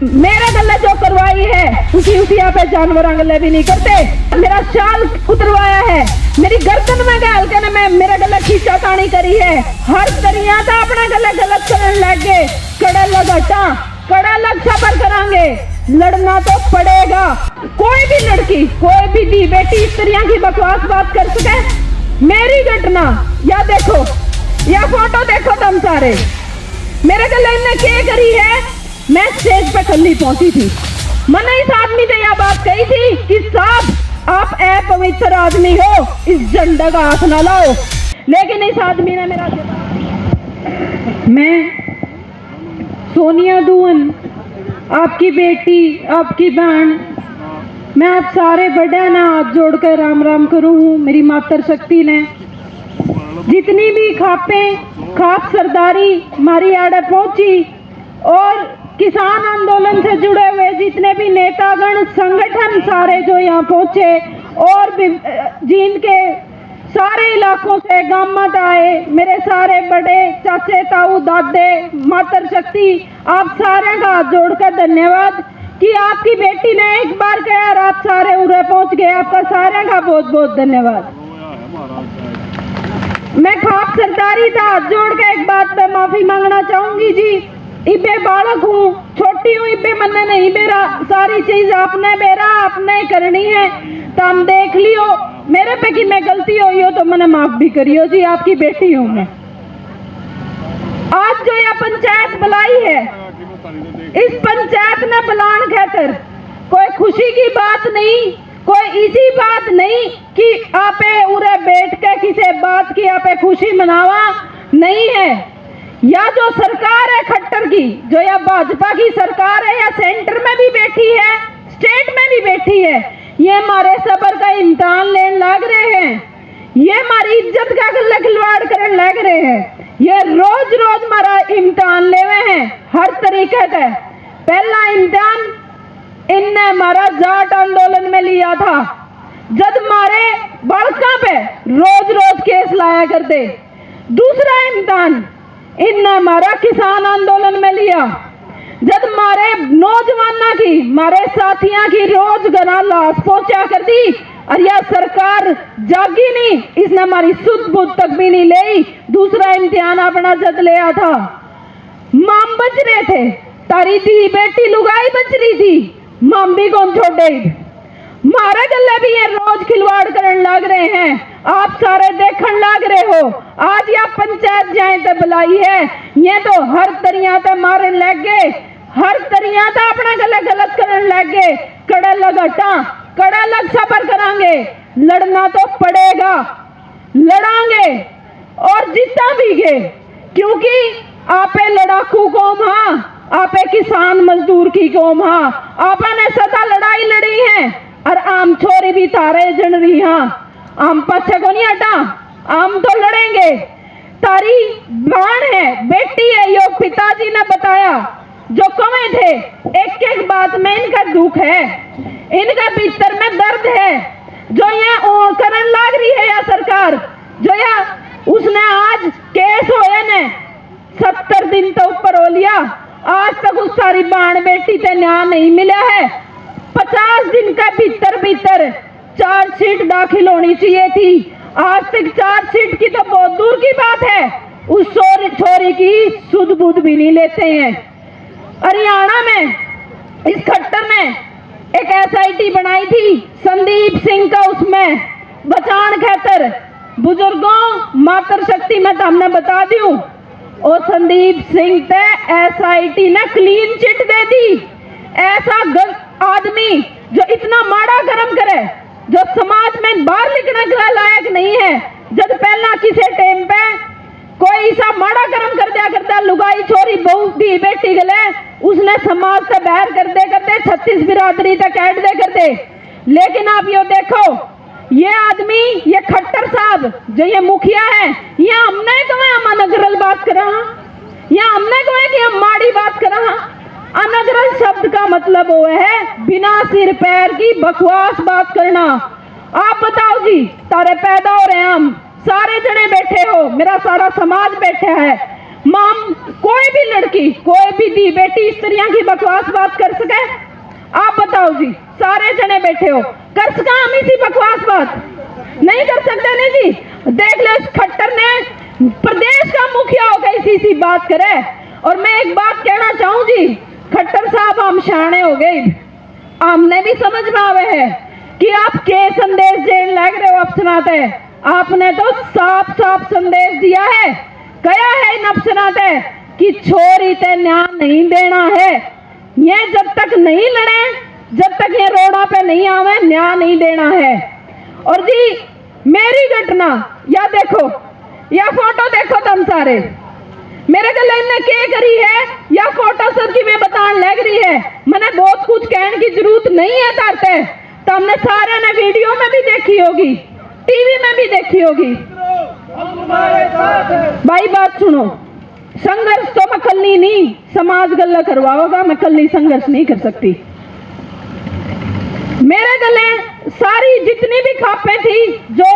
मेरे गले जो करवाई है उसी पे जानवर गले भी नहीं करते। मेरा शाल उतरवाया है, मेरी गर्दन में गाल के ना मैं मेरे गले खींचा तानी करी है। हर तरिया था अपना गले गलत करने लग गए। कड़ा लग हटा, कड़ा लग सफर करांगे, लड़ना तो पड़ेगा। कोई भी लड़की, कोई भी दी बेटी इस तरह की बकवास बात कर सके। मेरी घटना या देखो, या फोटो देखो तुम सारे, मेरे गले ने क्या करी है। मैं स्टेज पे कल्ली पहुंची थी, मैंने इस आदमी से यह बात कही थी कि साहब आप अपवित्र आदमी हो, इस झंडा का हाथ ना लाओ। लेकिन इस आदमी ने मेरा मैं सोनिया दुवन, आपकी बेटी, आपकी बहन, मैं आप सारे बड़े ना हाथ जोड़कर राम राम करूं हूं। मेरी मातर शक्ति ने जितनी भी खाप सरदारी हमारी आड़े पहुंची और किसान आंदोलन से जुड़े हुए जितने भी नेतागण संगठन सारे जो यहाँ पहुंचे और जींद के सारे इलाकों से गांव मत आए, मेरे सारे बड़े चाचे ताऊ दादे मातर शक्ति, आप सारे का हाथ जोड़कर धन्यवाद कि आपकी बेटी ने एक बार कहा और आप सारे उरे पहुंच गए। आपका सारे का बहुत बहुत धन्यवाद। मैं खाप सरदारी था हाथ जोड़ के एक बात पे माफी मांगना चाहूंगी जी। इबे बालक हूँ, छोटी हूँ, इबे मन्ने नहीं बेरा, सारी चीज आपने बेरा आपने करनी है। तो हम देख लियो मेरे पे कि मैं गलती हुई हो तो मैंने माफ भी करियो जी। आपकी बेटी हूँ मैं। आज जो यह पंचायत बुलाई है, इस पंचायत ने बुलान खातर कोई खुशी की बात नहीं, कोई इसी बात नहीं कि आपे उरे बैठ के किसी बात की आपे खुशी मनावा नहीं है। या जो सरकार है खट्टर की, जो या भाजपा की सरकार है, या सेंटर में भी बैठी है, स्टेट में भी बैठी है, ये हमारे सबर का इम्तिहान लेने लग रहे हैं। ये हमारी इज्जत का खिलवाड़ करने लग रहे हैं। ये रोज रोज हमारा इम्तिहान ले रहे हैं हर तरीके का। पहला इम्तिहान इनने हमारा जाट आंदोलन में लिया था, जब हमारे बालका पे रोज रोज केस लाया करते। दूसरा इम्तिहान इनने हमारा किसान आंदोलन में लिया, जब हमारे नौजवानों की, हमारे साथियों की रोज घरा लाश पहुंचा कर दी। और यह सरकार जागी नहीं, इसने हमारी सुध बुध तक भी नहीं ली। दूसरा इम्तिहान अपना जद लिया था, माम बच रहे थे, तारी दी बेटी लुगाई बच रही थी, माम भी कौन छोड़े। मारे गले भी ये रोज खिलवाड़ करने लग रहे हैं। आप सारे देखने लग रहे हो। आज यह पंचायत जाए तो बुलाई है, ये तो हर तरिया ते मारे लग गए, हर तरिया ते अपना गला गलत करने लग गए। कड़ा लग हटा, कड़ा लग सफर करांगे, लड़ना तो पड़ेगा, लड़ांगे और जीता भी गए। क्योंकि आपे लड़ाकू कौम हाँ, आपे किसान मजदूर की कौम हाँ, आपने सदा लड़ाई लड़ी है और आम छोरी भी तारे जन रही हाँ। आम पीछे को नहीं हटा, आम तो लड़ेंगे। तारी बहन है, बेटी है, यो पिताजी ने बताया जो कमे थे। एक एक बात में इनका दुख है, इनका भीतर में दर्द है, जो ये करन लग रही है या सरकार, जो या उसने आज केस होए ने 70 दिन तो ऊपर हो लिया, आज तक उस सारी बहन बेटी से न्याय नहीं मिला है। 50 दिन का भीतर चार्जशीट दाखिल होनी चाहिए थी, आज तक चार्जशीट की तो बहुत दूर की बात है, उस छोरी की सुध बुध भी नहीं लेते हैं। हरियाणा में इस खट्टर ने एक SIT बनाई थी संदीप सिंह का, उसमें बचान खातर बुजुर्गों मातर शक्ति में तो हमने बता दूं, और संदीप सिंह ते SIT ने क्लीन चिट दे दी। ऐसा आदमी जो इतना माड़ा कर्म करे, जो समाज में बाहर लिखने के लायक नहीं है, जब पहला किसी टाइम पे कोई ऐसा माड़ा कर्म कर दिया करता, लुगाई छोरी बहू दी बेटी गले, उसने समाज से बाहर कर दे करते, 36 बिरादरी तक ऐड दे करते। लेकिन आप यो देखो, ये आदमी, ये खट्टर साहब जो ये मुखिया है, ये हमने कहा हम अनगरल बात करा, या हमने कहा कि हम माड़ी बात करा। अनगरल शब्द का मतलब वो है बिना सिर पैर की बकवास बात करना। आप बताओ जी, तारे पैदा हो रहे हैं हम सारे जने बैठे हो, मेरा सारा समाज बैठा है, माम कोई भी लड़की, कोई भी दी बेटी इस तरह की बकवास बात कर सके? आप बताओ जी, सारे जने बैठे हो, कर सका हम इसी बकवास बात? नहीं कर सकते नहीं जी। देख लो, इस खट्टर ने प्रदेश का मुखिया होकर इसी बात करे। और मैं एक बात कहना चाहूं जी, खट्टर साहब हम शाणे हो गए, हमने भी समझ में आवे है कि आप के संदेश देने लग रहे हो अफसरात है। आपने तो साफ साफ संदेश दिया है, कया है इन अफसरात है कि छोरी ते न्याय नहीं देना है। ये जब तक नहीं लड़े, जब तक ये रोड़ा पे नहीं आवे, न्याय नहीं देना है। और जी मेरी घटना या देखो, या फोटो देखो तुम सारे, मेरे गले ने क्या करी है या फोटो सर की मैं बताने लग रही है। मैंने बहुत कुछ कहने की जरूरत नहीं है तारते, तो हमने सारे ने वीडियो में भी देखी होगी, टीवी में भी देखी होगी। भाई बात सुनो, संघर्ष तो मैं कल्ली नहीं, समाज गल्ला करवाओगा, मैं कल्ली संघर्ष नहीं कर सकती। मेरे गले सारी जितनी भी खापें थी, जो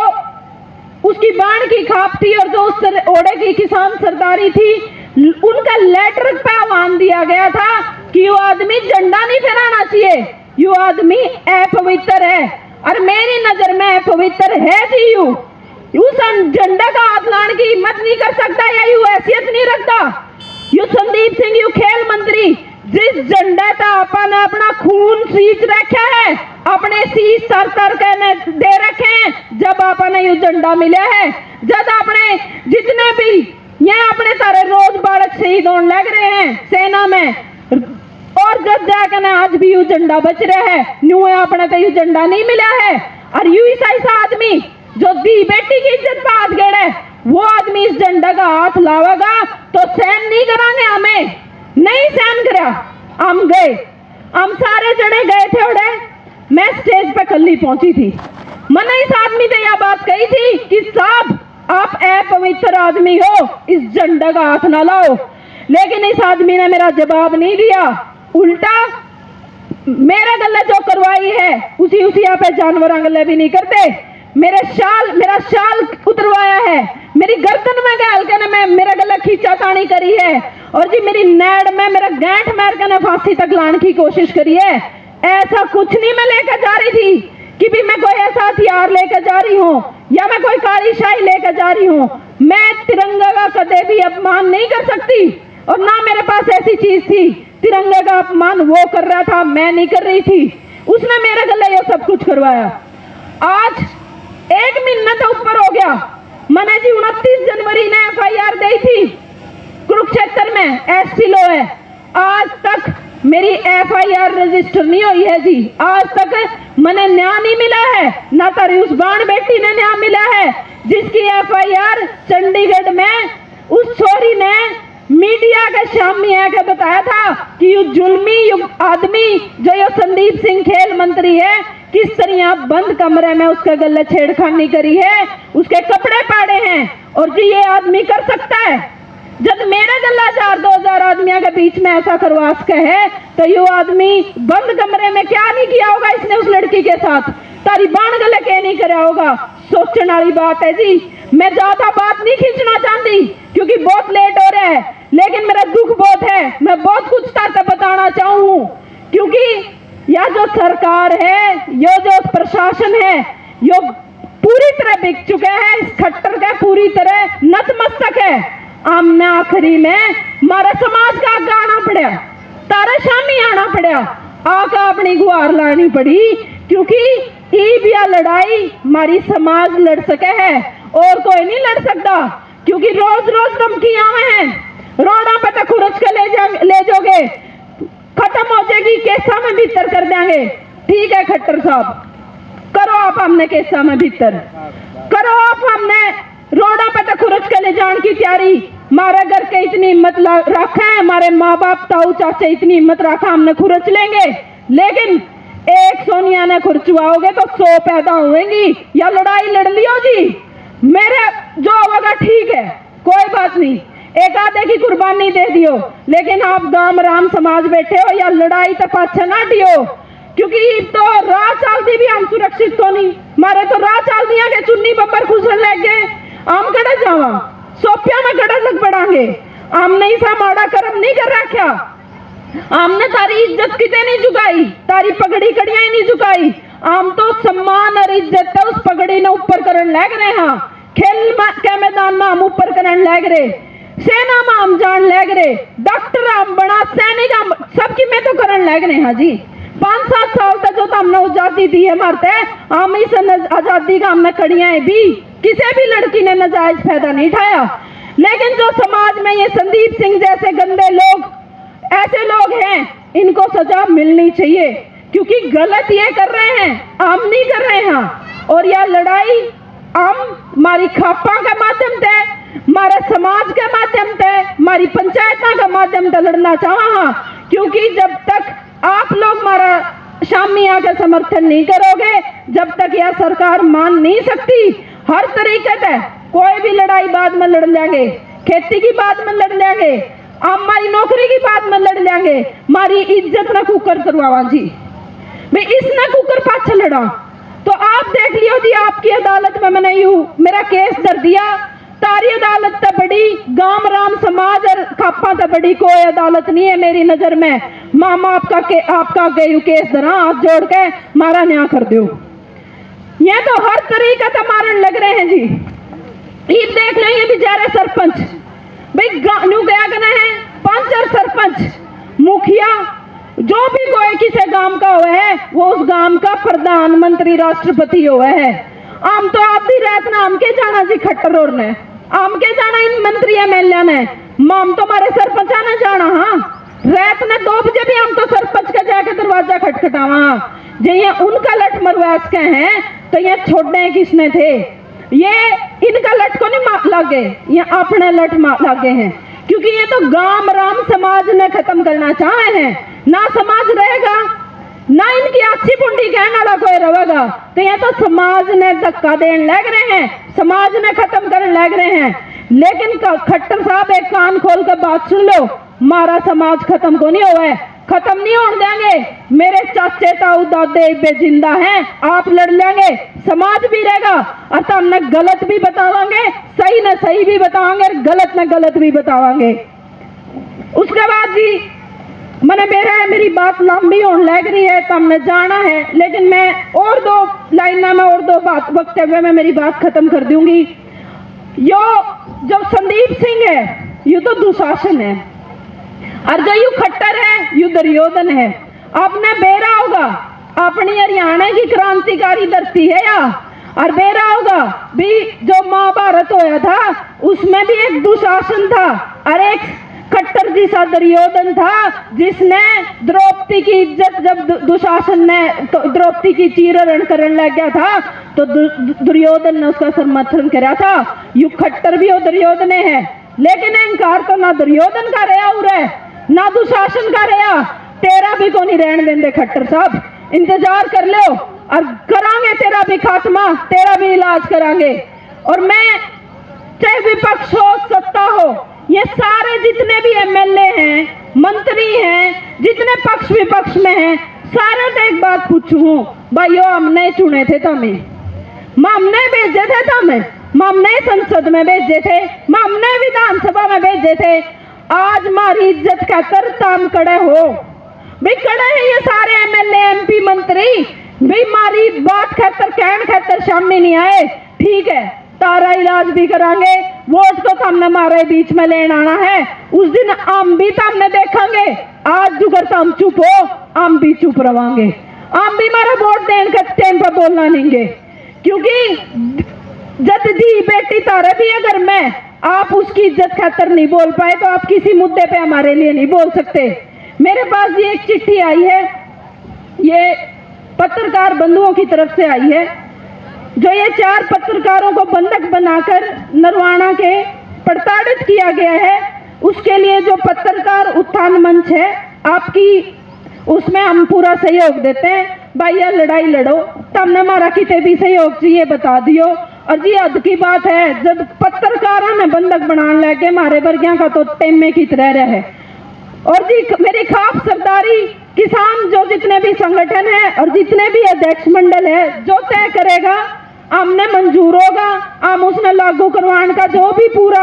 उसकी बाण की खाप थी और जो उस ओड़े की किसान सरदारी थी, उनका लेटर पे आह्वान दिया गया था कि वो आदमी झंडा नहीं फहराना चाहिए, यू आदमी अपवित्र है। और मेरी नजर में अपवित्र है जी। उस झंडा का हाथ लाने की हिम्मत नहीं कर सकता या यू हैसियत नहीं रखता। यू संदीप सिंह, यू खेल मंत्री, जिस झंडा का अपन अपना खून सींच रखा है, अपने शीश सर तर कहने दे रखे हैं, जब आपने यू झंडा मिला है, जब अपने जितने भी ये अपने सारे रोज बालक शहीद होने लग रहे हैं सेना में, और जब जाकर आज भी यू झंडा बच रहा है, न्यू अपने तो यू झंडा नहीं मिला है। और यू ऐसा आदमी जो दी बेटी की इज्जत पे हाथ गेड़े, वो आदमी इस झंडा का हाथ लावेगा तो सहन नहीं करांगे, हमें नहीं सहन करा। हम गए, हम सारे जने गए थे उड़े, मैं स्टेज पे कल्ली पहुंची थी। मैंने इस आदमी से यह बात कही थी कि साहब आप अपवित्र आदमी हो, इस झंडा का हाथ ना लाओ। लेकिन इस आदमी ने मेरा जवाब नहीं दिया, उल्टा मेरे गले जो करवाई है उसी यहाँ पे जानवरों गले भी नहीं करते। मेरा शाल उतरवाया है, मेरी गर्दन में गाल के ने मेरा गला खींचा तानी करी है, और जी मेरी नैड में मेरा गांठ मार के ने फांसी तक लाने की कोशिश करी है। ऐसा कुछ नहीं मैं लेकर जा रही थी कि भी मैं कोई ऐसा हथियार लेकर जा रही हूँ या मैं कोई काली शाही लेकर जा रही हूँ। मैं तिरंगा का कदे भी अपमान नहीं कर सकती, और ना मेरे पास ऐसी चीज थी। तिरंगा का अपमान वो कर रहा था, मैं नहीं कर रही थी। उसने मेरे गले ये सब कुछ करवाया। आज 1 महीना तो ऊपर हो गया। मैंने जी 29 जनवरी ने FIR दी थी कुरुक्षेत्र में, SC लो है। आज तक मेरी FIR रजिस्टर नहीं हुई है जी। आज तक मैंने न्याय नहीं मिला है, ना तारी उस बाण बेटी ने न्याय मिला है जिसकी FIR चंडीगढ़ में उस छोरी ने मीडिया के सामने आके बताया था कि यू जुल्मी आदमी जो ये संदीप सिंह खेल मंत्री है, किस तरह बंद कमरे में उसके गले छेड़खानी करी है, उसके कपड़े पाड़े हैं। और जी ये आदमी कर सकता है, जब मेरे गला 2,000 आदमियों के बीच में ऐसा करवा सके है, तो ये आदमी बंद कमरे में क्या नहीं किया होगा इसने उस लड़की के साथ, तारी बाण गले के नहीं करा होगा। सोचने वाली बात है जी। मैं ज्यादा बात नहीं खींचना चाहती क्योंकि बहुत लेट हो रहा है, लेकिन मेरा दुख बहुत है, मैं बहुत कुछ ताकत बताना चाहूँ। क्योंकि यह जो सरकार है, ये जो प्रशासन है, यो पूरी तरह बिक चुका है, इस खट्टर का पूरी तरह नतमस्तक है। हमने आखिरी में हमारा समाज का आगे आना पड़ा, तारा शामी आना पड़ा, आका अपनी गुहार लानी पड़ी, क्योंकि ये भी लड़ाई हमारी समाज लड़ सके है और कोई नहीं लड़ सकता। क्योंकि रोज रोज धमकियां हैं, रोड़ा पे तक खुरच के ले जाओगे, खत्म हो जाएगी, केसा में भीतर कर देंगे। ठीक है खट्टर साहब, करो आप हमने केसा में भीतर करो, आप हमने रोड़ा पे तक खुरच के ले जाने की तैयारी। हमारे घर के इतनी हिम्मत रखा है, हमारे माँ बाप ताऊ चाचे इतनी हिम्मत रखा, हमने खुरच लेंगे। लेकिन एक सोनिया ने खुरचवाओगे तो 100 पैदा होंगी, या लड़ाई लड़ लियो जी, मेरे जो होगा ठीक है, कोई बात नहीं, एक आधे की कुर्बानी दे दियो। लेकिन आप गांव राम समाज बैठे हो, या लड़ाई तो पाछा ना दियो, क्योंकि तो राह चलती भी हम सुरक्षित तो नहीं। मारे तो राह चल दिया के चुन्नी बब्बर खुशन लग गए, हम कड़े जावा सोपिया में कड़े लग पड़ांगे। आमने ऐसा माड़ा कर्म नहीं कर रहा क्या? आमने तारी इज्जत कितने नहीं झुकाई, तारी पगड़ी कड़िया ही नहीं झुकाई। आम तो सम्मान और इज्जत है उस पगड़ी ने ऊपर करन लग रहे हैं। खेल के मैदान में हम ऊपर करन लग रहे, सेना में हम जान लग रहे, डॉक्टर हम बना, सैनिक हम सबकी में तो करन लग रहे हैं जी। 5-7 साल तक जो तो हमने आजादी दी है मारते, हम इस आजादी का हमने कड़ियां भी किसी भी लड़की ने नाजायज फायदा नहीं उठाया। लेकिन जो समाज में ये संदीप सिंह जैसे गंदे लोग, ऐसे लोग हैं, इनको सजा मिलनी चाहिए, क्योंकि गलत ये कर रहे हैं, हम नहीं कर रहे हैं। और यह लड़ाई हम हमारी खापा के माध्यम से, हमारे समाज के माध्यम से, हमारी पंचायत के माध्यम से लड़ना चाहा, क्योंकि जब तक आप लोग हमारा शामिया का समर्थन नहीं करोगे, जब तक यह सरकार मान नहीं सकती। हर तरीके से कोई भी लड़ाई बाद में लड़ लेंगे, खेती की बात में लड़ लेंगे, हमारी नौकरी की बात में लड़ लेंगे, हमारी इज्जत न कुकर करवावा जी। मैं इसने कुकर पाछे लड़ा तो आप देख लियो जी, आपकी अदालत में मैंने यूं मेरा केस दर दिया, तारी अदालत तो बड़ी, गांव राम समाज और खापा तो बड़ी कोई अदालत नहीं है मेरी नजर में। मामा आपका गयू केस दरा, हाथ जोड़ के मारा न्याय कर दो। ये तो हर तरीका तो मारन लग रहे हैं जी। ईद देख लो, ये बेचारे सरपंच भाई न्यू गया करना है, पंच और सरपंच मुखिया जो भी कोई किसी गांव का हुआ है, वो उस गांव का प्रधानमंत्री राष्ट्रपति हुआ है। आम तो आप भी रहत ना, आम के जाना जी खट्टर और ने, आम के जाना इन मंत्री एमएलए ने, माम तो हमारे सरपंचा ने जाना। हाँ, रात ने 2 बजे भी हम तो सरपंच का जाके दरवाजा खटखटावा। जे ये उनका लठ मरवास के हैं तो ये छोड़ने किसने थे? ये इनका लठ को नहीं लागे, ये अपने लठ लागे हैं, क्योंकि ये तो गांव राम समाज ने खत्म करना चाहे हैं। ना समाज रहेगा, ना इनकी अच्छी पुंडी कहने वाला कोई रहेगा, तो ये तो समाज ने धक्का देने लग रहे हैं, समाज ने खत्म करने लग रहे हैं। लेकिन खट्टर साहब एक कान खोल कर बात सुन लो, हमारा समाज खत्म को नहीं हुआ है, खत्म नहीं होने देंगे। मेरे चाचे ताऊ दादे बे जिंदा हैं, आप लड़ लेंगे, समाज भी रहेगा, और हमने गलत भी बतावांगे, सही न सही भी बतावांगे, गलत न गलत भी बतावांगे। उसके बाद जी मैंने मेरी बात लंबी होने लग रही है तो हमने जाना है, लेकिन मैं और 2 लाइन में और 2 बात वक्तव्य में मेरी बात खत्म कर दूंगी। यो जो संदीप सिंह है, यू तो दुशासन है, और जो यू खट्टर है यू दुर्योधन है। आपने बेरा होगा, अपनी हरियाणा की क्रांतिकारी धरती है या, और बेरा होगा भी जो महाभारत होया था उसमें भी एक दुशासन था और एक खट्टर जैसा दुर्योधन था, जिसने द्रौपदी की इज्जत, जब दुशासन ने द्रौपदी की चीरहरण करने लग गया था तो दुर्योधन ने उसका समर्थन करा था। यू खट्टर भी हो दुर्योधन है, लेकिन इनकार तो ना दुर्योधन का रहा उरे, ना दुशासन का रहा, तेरा भी को नहीं रहने देंगे खट्टर साहब, इंतजार कर लो और करांगे तेरा भी खात्मा, तेरा भी इलाज करांगे। और मैं चाहे विपक्ष हो सत्ता हो, ये सारे जितने भी एमएलए हैं, मंत्री हैं, जितने पक्ष विपक्ष में हैं, सारे से एक बात पूछूं, भाइयों हमने चुने थे तुम्हें, हमने भेजे थे तुम्हें, हमने संसद में भेजे थे, हमने विधानसभा में भेजे थे। आज हमारी इज्जत का तर ताम कड़े हो भाई, कड़े हैं ये सारे एमएलए एमपी मंत्री भाई, हमारी बात खातर कहन खातर सामने नहीं आए। ठीक है, तारा इलाज भी करांगे, वोट तो हमने हमारे बीच में लेने आना है, उस दिन हम भी तो हमने देखेंगे। आज जुगर तो हम चुप हो, हम भी चुप रवांगे, हम भी हमारा वोट देने का टाइम पर बोलना नहीं, क्योंकि जब दी बेटी तारा भी है घर में, आप उसकी इज्जत खातर नहीं बोल पाए तो आप किसी मुद्दे पे हमारे लिए नहीं बोल सकते। मेरे पास ये एक चिट्ठी आई है, ये पत्रकार बंधुओं की तरफ से आई है, जो ये 4 पत्रकारों को बंधक बनाकर नरवाना के प्रताड़ित किया गया है, उसके लिए जो पत्रकार उत्थान मंच है आपकी, उसमें हम पूरा सहयोग देते हैं। भाई यह लड़ाई लड़ो, तमने हमारा कितने भी सहयोग चाहिए बता दियो। और जी हद की बात है, जब पत्रकारों ने बंधक बनाने लगे हमारे वर्गिया का तो टेम में की तरह है। और जी मेरी खास सरदारी किसान जो जितने भी संगठन है और जितने भी अध्यक्ष मंडल है, जो तय करेगा हमने मंजूर होगा, हम उसने लागू करवाने का जो भी पूरा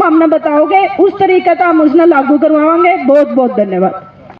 हमने बताओगे उस तरीके का हम उसने लागू करवाएंगे। बहुत बहुत धन्यवाद।